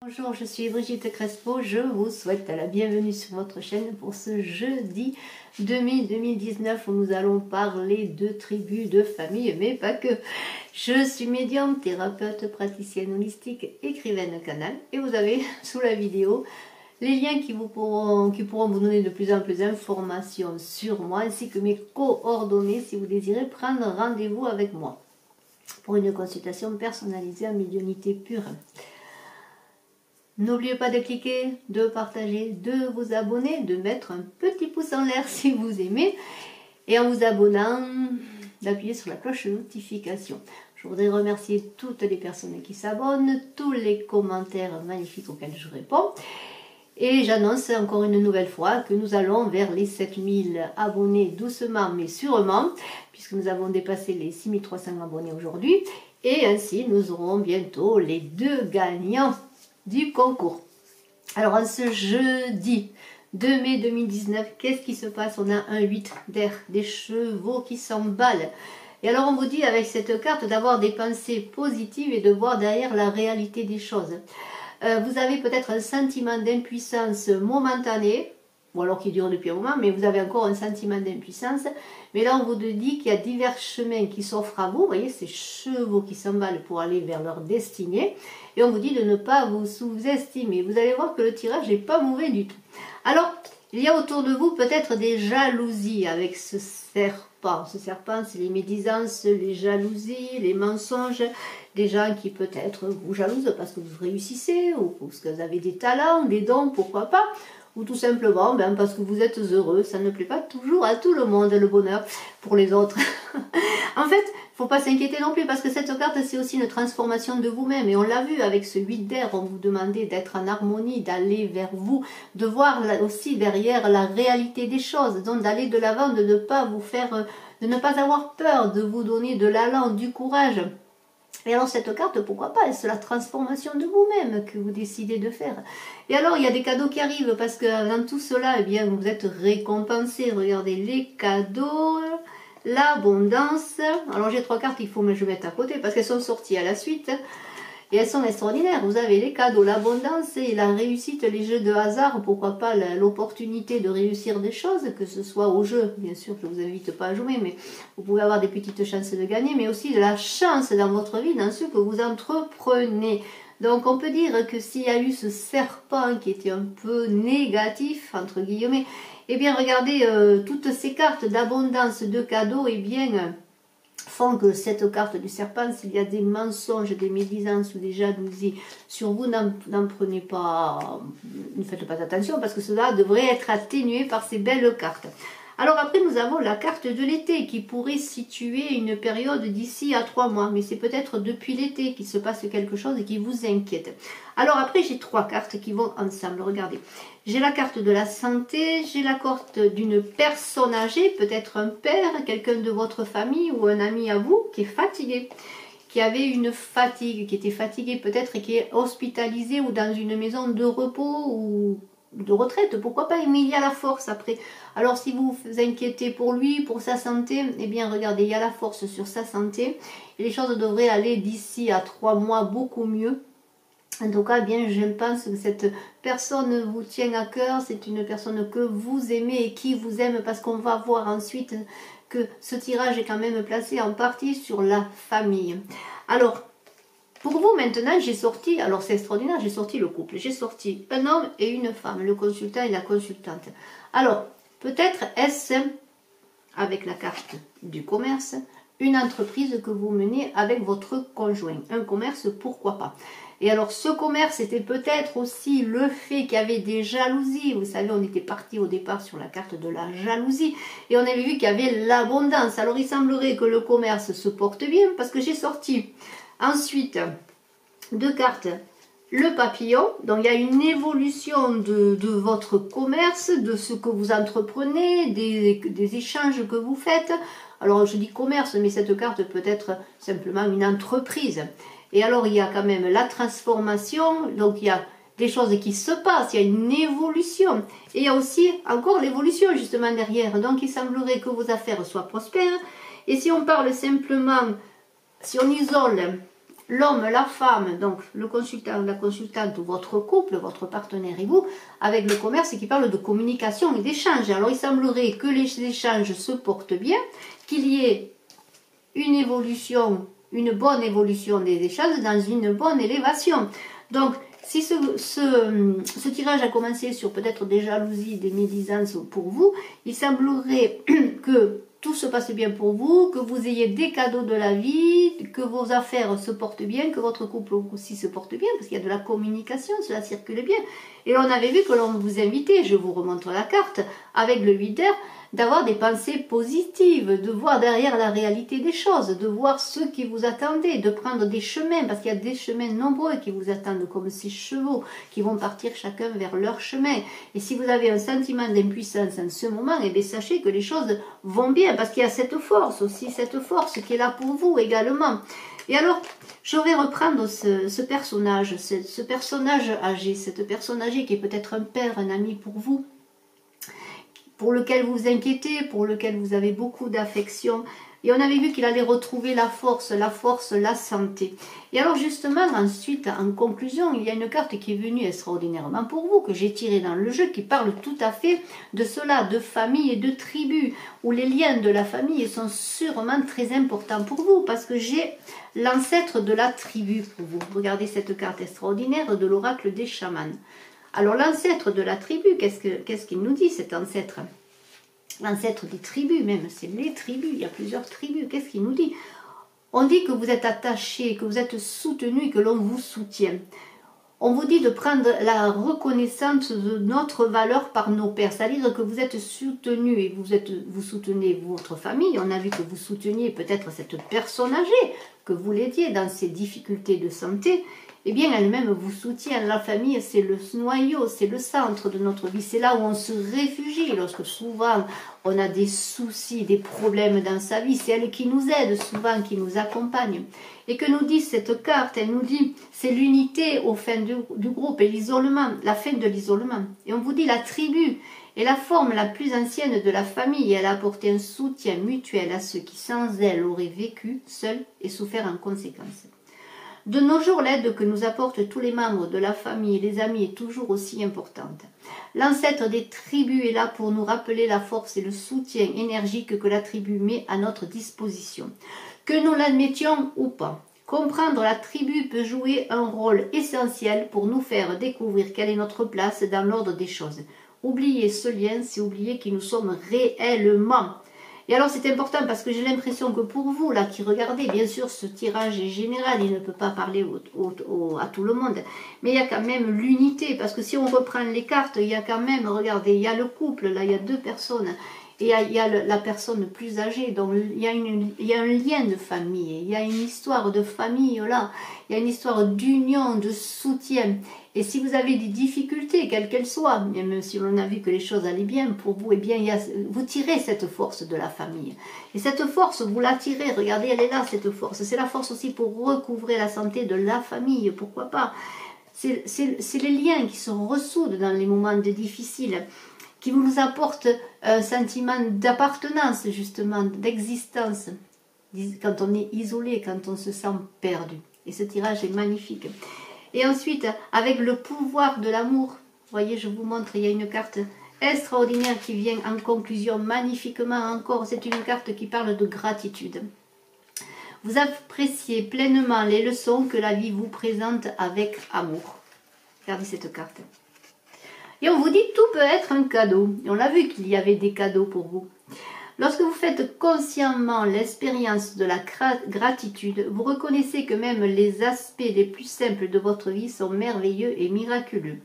Bonjour, je suis Brigitte Crespo, je vous souhaite la bienvenue sur votre chaîne pour ce jeudi 2019 où nous allons parler de tribus, de famille, mais pas que. Je suis médium, thérapeute, praticienne holistique, écrivaine canal et vous avez sous la vidéo les liens qui pourront vous donner de plus en plus d'informations sur moi ainsi que mes coordonnées si vous désirez prendre rendez-vous avec moi pour une consultation personnalisée en médiumnité pure. N'oubliez pas de cliquer, de partager, de vous abonner, de mettre un petit pouce en l'air si vous aimez. Et en vous abonnant, d'appuyer sur la cloche de notification. Je voudrais remercier toutes les personnes qui s'abonnent, tous les commentaires magnifiques auxquels je réponds. Et j'annonce encore une nouvelle fois que nous allons vers les 7000 abonnés doucement mais sûrement, puisque nous avons dépassé les 6300 abonnés aujourd'hui. Et ainsi, nous aurons bientôt les 2 gagnants du concours. Alors en ce jeudi 2 mai 2019, qu'est-ce qui se passe? On a un 8 d'air, des chevaux qui s'emballent. Et alors on vous dit avec cette carte d'avoir des pensées positives et de voir derrière la réalité des choses. Vous avez peut-être un sentiment d'impuissance momentanée, ou alors qui dure depuis un moment, mais vous avez encore un sentiment d'impuissance. Mais là, on vous dit qu'il y a divers chemins qui s'offrent à vous. Vous voyez, ces chevaux qui s'emballent pour aller vers leur destinée. Et on vous dit de ne pas vous sous-estimer. Vous allez voir que le tirage n'est pas mauvais du tout. Alors, il y a autour de vous peut-être des jalousies avec ce serpent. Ce serpent, c'est les médisances, les jalousies, les mensonges. Des gens qui peut-être vous jalousent parce que vous réussissez, ou parce que vous avez des talents, des dons, pourquoi pas. Ou tout simplement parce que vous êtes heureux. Ça ne plaît pas toujours à tout le monde, le bonheur pour les autres. En fait, il ne faut pas s'inquiéter non plus parce que cette carte, c'est aussi une transformation de vous-même. Et on l'a vu avec ce 8 d'air, on vous demandait d'être en harmonie, d'aller vers vous, de voir aussi derrière la réalité des choses. Donc d'aller de l'avant, de ne pas vous faire, de ne pas avoir peur, de vous donner de l'allant, du courage. Et alors cette carte, pourquoi pas, c'est la transformation de vous-même que vous décidez de faire. Et alors il y a des cadeaux qui arrivent parce que dans tout cela, eh bien, vous êtes récompensé. Regardez les cadeaux, l'abondance. Alors j'ai 3 cartes, il faut que je mette à côté parce qu'elles sont sorties à la suite. Et elles sont extraordinaires. Vous avez les cadeaux, l'abondance et la réussite, les jeux de hasard. Pourquoi pas l'opportunité de réussir des choses, que ce soit au jeu. Bien sûr, je ne vous invite pas à jouer, mais vous pouvez avoir des petites chances de gagner, mais aussi de la chance dans votre vie, dans ce que vous entreprenez. Donc on peut dire que s'il y a eu ce serpent qui était un peu négatif, entre guillemets, eh bien regardez, toutes ces cartes d'abondance, de cadeaux, eh bien font que cette carte du serpent, s'il y a des mensonges, des médisances ou des jalousies sur vous, n'en prenez pas, ne faites pas attention parce que cela devrait être atténué par ces belles cartes. Alors après, nous avons la carte de l'été qui pourrait situer une période d'ici à 3 mois. Mais c'est peut-être depuis l'été qu'il se passe quelque chose et qui vous inquiète. Alors après, j'ai 3 cartes qui vont ensemble. Regardez. J'ai la carte de la santé, j'ai la carte d'une personne âgée, peut-être un père, quelqu'un de votre famille ou un ami à vous qui est fatigué. Qui avait une fatigue, qui était fatigué peut-être et qui est hospitalisé ou dans une maison de repos ou de retraite, pourquoi pas, mais il y a la force après. Alors si vous vous inquiétez pour lui, pour sa santé, eh bien regardez, il y a la force sur sa santé et les choses devraient aller d'ici à 3 mois beaucoup mieux. En tout cas, bien, je pense que cette personne vous tient à cœur, c'est une personne que vous aimez et qui vous aime parce qu'on va voir ensuite que ce tirage est quand même placé en partie sur la famille. Alors, pour vous maintenant, j'ai sorti, alors c'est extraordinaire, j'ai sorti le couple, j'ai sorti un homme et une femme, le consultant et la consultante. Alors, peut-être est-ce, avec la carte du commerce, une entreprise que vous menez avec votre conjoint. Un commerce, pourquoi pas. Et alors, ce commerce, c'était peut-être aussi le fait qu'il y avait des jalousies. Vous savez, on était parti au départ sur la carte de la jalousie. Et on avait vu qu'il y avait l'abondance. Alors, il semblerait que le commerce se porte bien parce que j'ai sorti ensuite 2 cartes. Le papillon, donc il y a une évolution de votre commerce, de ce que vous entreprenez, des échanges que vous faites. Alors je dis commerce, mais cette carte peut être simplement une entreprise. Et alors il y a quand même la transformation, donc il y a des choses qui se passent, il y a une évolution. Et il y a aussi encore l'évolution justement derrière. Donc il semblerait que vos affaires soient prospères. Et si on parle simplement, si on isole l'homme, la femme, donc le consultant, la consultante, votre couple, votre partenaire et vous, avec le commerce qui parle de communication et d'échange. Alors il semblerait que les échanges se portent bien, qu'il y ait une évolution, une bonne évolution des échanges dans une bonne élévation. Donc si ce tirage a commencé sur peut-être des jalousies, des médisances pour vous, il semblerait que tout se passe bien pour vous, que vous ayez des cadeaux de la vie, que vos affaires se portent bien, que votre couple aussi se porte bien, parce qu'il y a de la communication, cela circule bien. Et on avait vu que l'on vous invitait, je vous remontre la carte, avec le 8 d'heures, d'avoir des pensées positives, de voir derrière la réalité des choses, de voir ce qui vous attendait, de prendre des chemins, parce qu'il y a des chemins nombreux qui vous attendent, comme ces chevaux qui vont partir chacun vers leur chemin. Et si vous avez un sentiment d'impuissance en ce moment, eh bien, sachez que les choses vont bien, parce qu'il y a cette force aussi, cette force qui est là pour vous également. Et alors, je vais reprendre ce personnage, ce personnage âgé, cette personne âgée qui est peut-être un père, un ami pour vous, pour lequel vous vous inquiétez, pour lequel vous avez beaucoup d'affection. Et on avait vu qu'il allait retrouver la force, la santé. Et alors justement, ensuite, en conclusion, il y a une carte qui est venue extraordinairement pour vous, que j'ai tirée dans le jeu, qui parle tout à fait de cela, de famille et de tribu, où les liens de la famille sont sûrement très importants pour vous, parce que j'ai l'ancêtre de la tribu pour vous. Regardez cette carte extraordinaire de l'oracle des chamans. Alors l'ancêtre de la tribu, qu'est-ce qu'il nous dit cet ancêtre? L'ancêtre des tribus même, c'est les tribus, il y a plusieurs tribus, qu'est-ce qu'il nous dit? On dit que vous êtes attaché, que vous êtes soutenu et que l'on vous soutient. On vous dit de prendre la reconnaissance de notre valeur par nos pères, c'est-à-dire que vous êtes soutenu et vous soutenez votre famille. On a vu que vous souteniez peut-être cette personne âgée, que vous l'aidiez dans ses difficultés de santé. Eh bien, elle-même vous soutient. La famille, c'est le noyau, c'est le centre de notre vie. C'est là où on se réfugie lorsque souvent on a des soucis, des problèmes dans sa vie. C'est elle qui nous aide souvent, qui nous accompagne. Et que nous dit cette carte? Elle nous dit, c'est l'unité au fin du groupe et l'isolement, la fin de l'isolement. Et on vous dit, la tribu est la forme la plus ancienne de la famille. Elle a apporté un soutien mutuel à ceux qui sans elle auraient vécu seuls et souffert en conséquence. De nos jours, l'aide que nous apportent tous les membres de la famille et les amis est toujours aussi importante. L'ancêtre des tribus est là pour nous rappeler la force et le soutien énergique que la tribu met à notre disposition. Que nous l'admettions ou pas, comprendre la tribu peut jouer un rôle essentiel pour nous faire découvrir quelle est notre place dans l'ordre des choses. Oublier ce lien, c'est oublier qui nous sommes réellement. Et alors c'est important parce que j'ai l'impression que pour vous, là, qui regardez, bien sûr, ce tirage est général, il ne peut pas parler à tout le monde, mais il y a quand même l'unité, parce que si on reprend les cartes, il y a quand même, regardez, il y a le couple, là, il y a deux personnes, et il y a la personne plus âgée, donc il y a un lien de famille, il y a une histoire de famille, là, il y a une histoire d'union, de soutien. Et si vous avez des difficultés, quelles qu'elles soient, même si on a vu que les choses allaient bien pour vous, eh bien, vous tirez cette force de la famille. Et cette force, vous la tirez, regardez, elle est là, cette force. C'est la force aussi pour recouvrer la santé de la famille, pourquoi pas. C'est les liens qui se ressoudent dans les moments difficiles, qui vous apportent un sentiment d'appartenance, justement, d'existence, quand on est isolé, quand on se sent perdu. Et ce tirage est magnifique. Et ensuite, avec le pouvoir de l'amour, vous voyez, je vous montre, il y a une carte extraordinaire qui vient en conclusion magnifiquement encore. C'est une carte qui parle de gratitude. Vous appréciez pleinement les leçons que la vie vous présente avec amour. Regardez cette carte. Et on vous dit, tout peut être un cadeau. Et on l'a vu qu'il y avait des cadeaux pour vous. Lorsque vous faites consciemment l'expérience de la gratitude, vous reconnaissez que même les aspects les plus simples de votre vie sont merveilleux et miraculeux.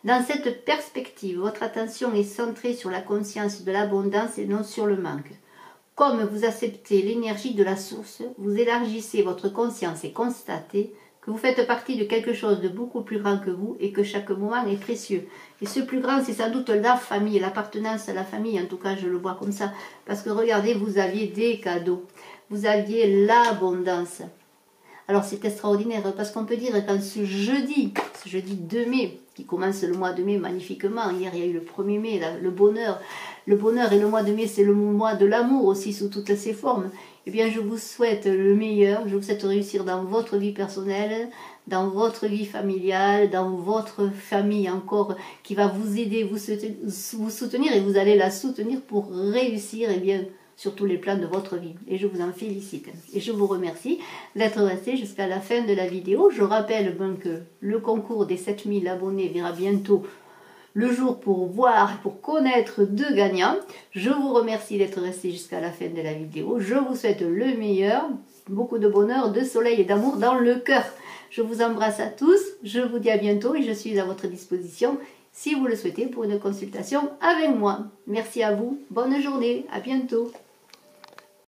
Dans cette perspective, votre attention est centrée sur la conscience de l'abondance et non sur le manque. Comme vous acceptez l'énergie de la source, vous élargissez votre conscience et constatez que vous faites partie de quelque chose de beaucoup plus grand que vous et que chaque moment est précieux. Et ce plus grand, c'est sans doute la famille, l'appartenance à la famille, en tout cas je le vois comme ça. Parce que regardez, vous aviez des cadeaux, vous aviez l'abondance. Alors c'est extraordinaire parce qu'on peut dire qu'en ce jeudi 2 mai, qui commence le mois de mai magnifiquement, hier il y a eu le 1er mai, le bonheur et le mois de mai c'est le mois de l'amour aussi sous toutes ses formes. eh bien, je vous souhaite le meilleur. Je vous souhaite réussir dans votre vie personnelle, dans votre vie familiale, dans votre famille encore, qui va vous aider, vous soutenir et vous allez la soutenir pour réussir, eh bien, sur tous les plans de votre vie. Et je vous en félicite. Et je vous remercie d'être resté jusqu'à la fin de la vidéo. Je rappelle ben, que le concours des 7000 abonnés verra bientôt le jour pour voir, pour connaître deux gagnants. Je vous remercie d'être resté jusqu'à la fin de la vidéo. Je vous souhaite le meilleur, beaucoup de bonheur, de soleil et d'amour dans le cœur. Je vous embrasse à tous, je vous dis à bientôt et je suis à votre disposition si vous le souhaitez pour une consultation avec moi. Merci à vous, bonne journée, à bientôt.